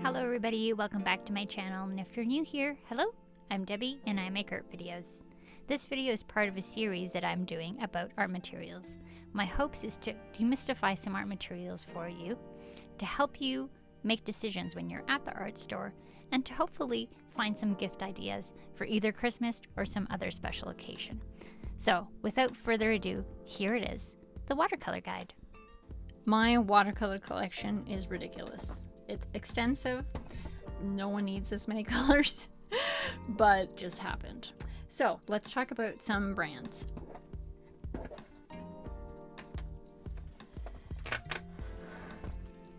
Hello everybody, welcome back to my channel, and if you're new here, hello, I'm Debbie and I make art videos. This video is part of a series that I'm doing about art materials. My hopes is to demystify some art materials for you, to help you make decisions when you're at the art store, and to hopefully find some gift ideas for either Christmas or some other special occasion. So without further ado, here it is, the watercolor guide. My watercolor collection is ridiculous. It's extensive, no one needs this many colors, but just happened. So let's talk about some brands.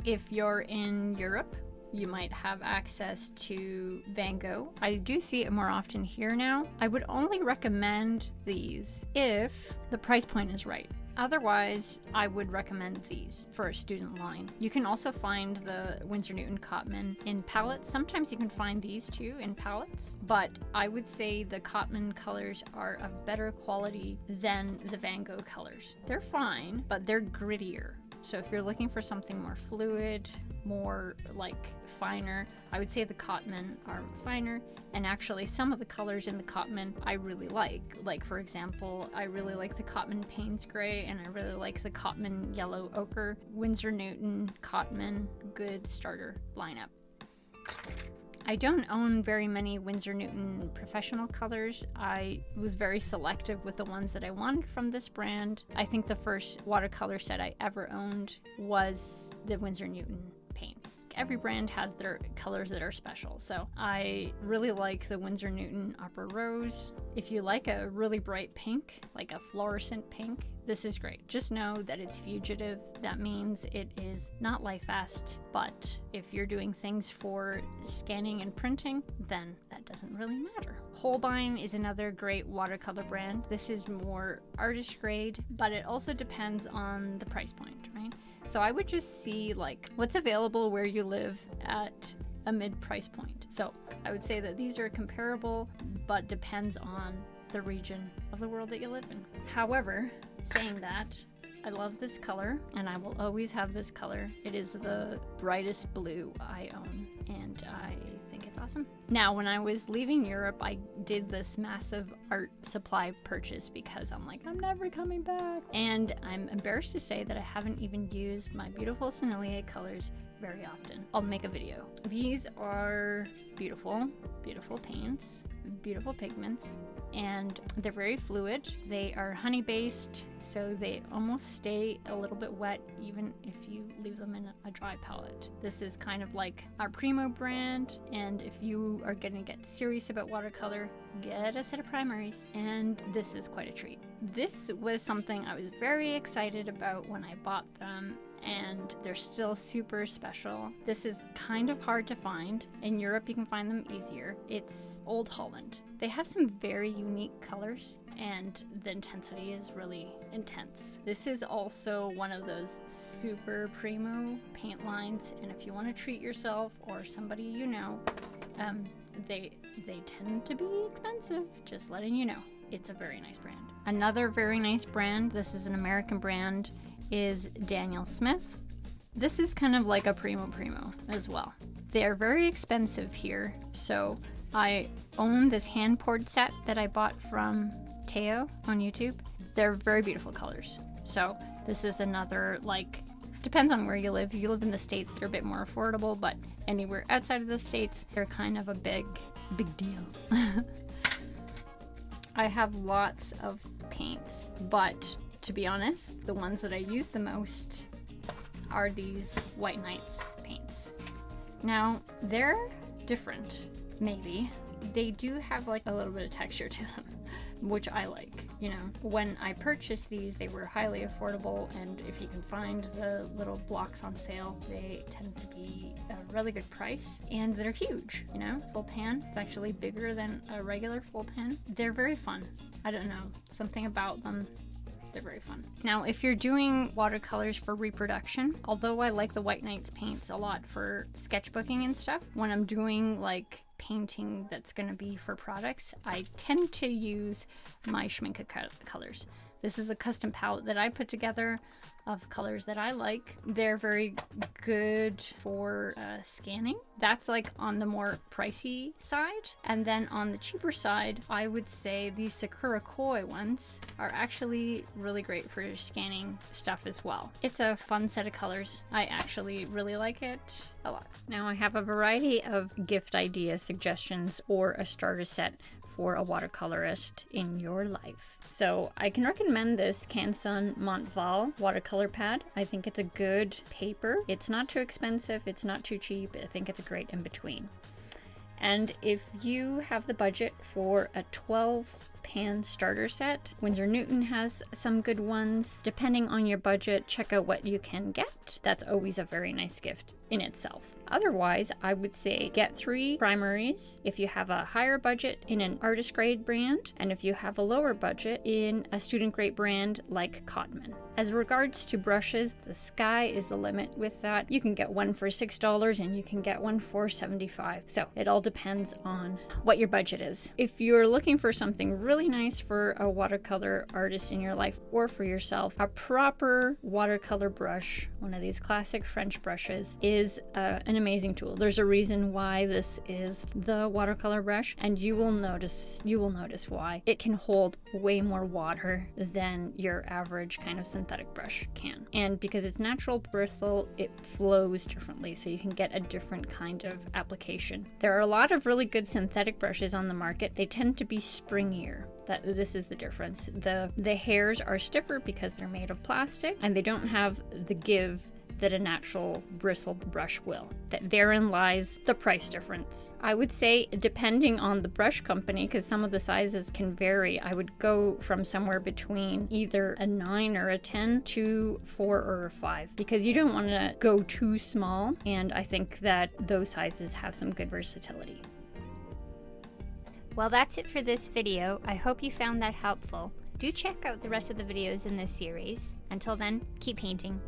If you're in Europe, you might have access to Van Gogh. I do see it more often here now. I would only recommend these if the price point is right. Otherwise, I would recommend these for a student line. You can also find the Winsor Newton Cotman in palettes. Sometimes you can find these too in palettes, but I would say the Cotman colors are of better quality than the Van Gogh colors. They're fine, but they're grittier. So if you're looking for something more fluid, more like finer, I would say the Cotman are finer, and actually some of the colors in the Cotman I really like. Like for example, I really like the Cotman Paints Gray, and I really like the Cotman Yellow Ochre. Winsor Newton Cotman, good starter lineup. I don't own very many Winsor Newton professional colors. I was very selective with the ones that I wanted from this brand. I think the first watercolor set I ever owned was the Winsor Newton paints. Every brand has their colors that are special, so I really like the Winsor Newton Upper Rose. If you like a really bright pink, like a fluorescent pink, this is great. Just know that it's fugitive. That means it is not light fast, but if you're doing things for scanning and printing, then that doesn't really matter. Holbein is another great watercolor brand. This is more artist grade, but it also depends on the price point, right? So I would just see like what's available where you live at a mid price point. So I would say that these are comparable, but depends on the region of the world that you live in. However, saying that, I love this color and I will always have this color. It is the brightest blue I own and I think it's awesome. Now, when I was leaving Europe, I did this massive art supply purchase because I'm like, I'm never coming back. And I'm embarrassed to say that I haven't even used my beautiful Sennelier colors very often. I'll make a video. These are beautiful, beautiful paints, beautiful pigments, and they're very fluid. They are honey based, so they almost stay a little bit wet even if you leave them in a dry palette. This is kind of like our Primo brand, and if you are gonna get serious about watercolor, get a set of primaries, and this is quite a treat. This was something I was very excited about when I bought them, and they're still super special. This is kind of hard to find. In Europe, you can find them easier. It's Old Holland. They have some very unique colors, and the intensity is really intense. This is also one of those super primo paint lines, and if you want to treat yourself or somebody you know, they tend to be expensive, just letting you know. It's a very nice brand. Another very nice brand, this is an American brand, is Daniel Smith. This is kind of like a primo as well. They're very expensive here, so I own this hand poured set that I bought from Teo on YouTube. They're very beautiful colors. So this is another, like, depends on where you live. If you live in the States, they're a bit more affordable, but anywhere outside of the States, they're kind of a big deal. I have lots of paints, but to be honest, the ones that I use the most are these White Nights paints. Now, they're different, maybe. They do have like a little bit of texture to them, which I like. You know, when I purchased these, they were highly affordable, and if you can find the little blocks on sale, they tend to be a really good price, and they're huge, you know, full pan. It's actually bigger than a regular full pan. They're very fun. I don't know, something about them. They're very fun. Now, if you're doing watercolors for reproduction, although I like the White Nights paints a lot for sketchbooking and stuff, when I'm doing like painting that's going to be for products, I tend to use my Schmincke colors. This is a custom palette that I put together. of colors that I like. They're very good for scanning. That's like on the more pricey side. And then on the cheaper side, I would say these Sakura Koi ones are actually really great for scanning stuff as well. It's a fun set of colors. I actually really like it a lot. Now I have a variety of gift idea suggestions or a starter set for a watercolorist in your life. So I can recommend this Canson Montval watercolor pad. I think it's a good paper. It's not too expensive, it's not too cheap. I think it's a great in between. And if you have the budget for a 12 pan starter set, Winsor Newton has some good ones. Depending on your budget, check out what you can get. That's always a very nice gift in itself. Otherwise, I would say get 3 primaries if you have a higher budget in an artist grade brand, and if you have a lower budget in a student grade brand like Cotman. As regards to brushes, the sky is the limit with that. You can get one for $6 and you can get one for $75. So it all depends on what your budget is. If you're looking for something really nice for a watercolor artist in your life or for yourself, a proper watercolor brush, one of these classic French brushes, is an amazing tool. There's a reason why this is the watercolor brush, and you will notice why. It can hold way more water than your average kind of synthetic brush can. And because it's natural bristle, it flows differently, so you can get a different kind of application. There are a lot of really good synthetic brushes on the market. They tend to be springier. This is the difference. The hairs are stiffer because they're made of plastic, and they don't have the give that a natural bristle brush will. That therein lies the price difference. I would say, depending on the brush company, because some of the sizes can vary, I would go from somewhere between either a 9 or a 10 to 4 or a 5, because you don't want to go too small, and I think that those sizes have some good versatility. Well, that's it for this video. I hope you found that helpful. Do check out the rest of the videos in this series. Until then, keep painting.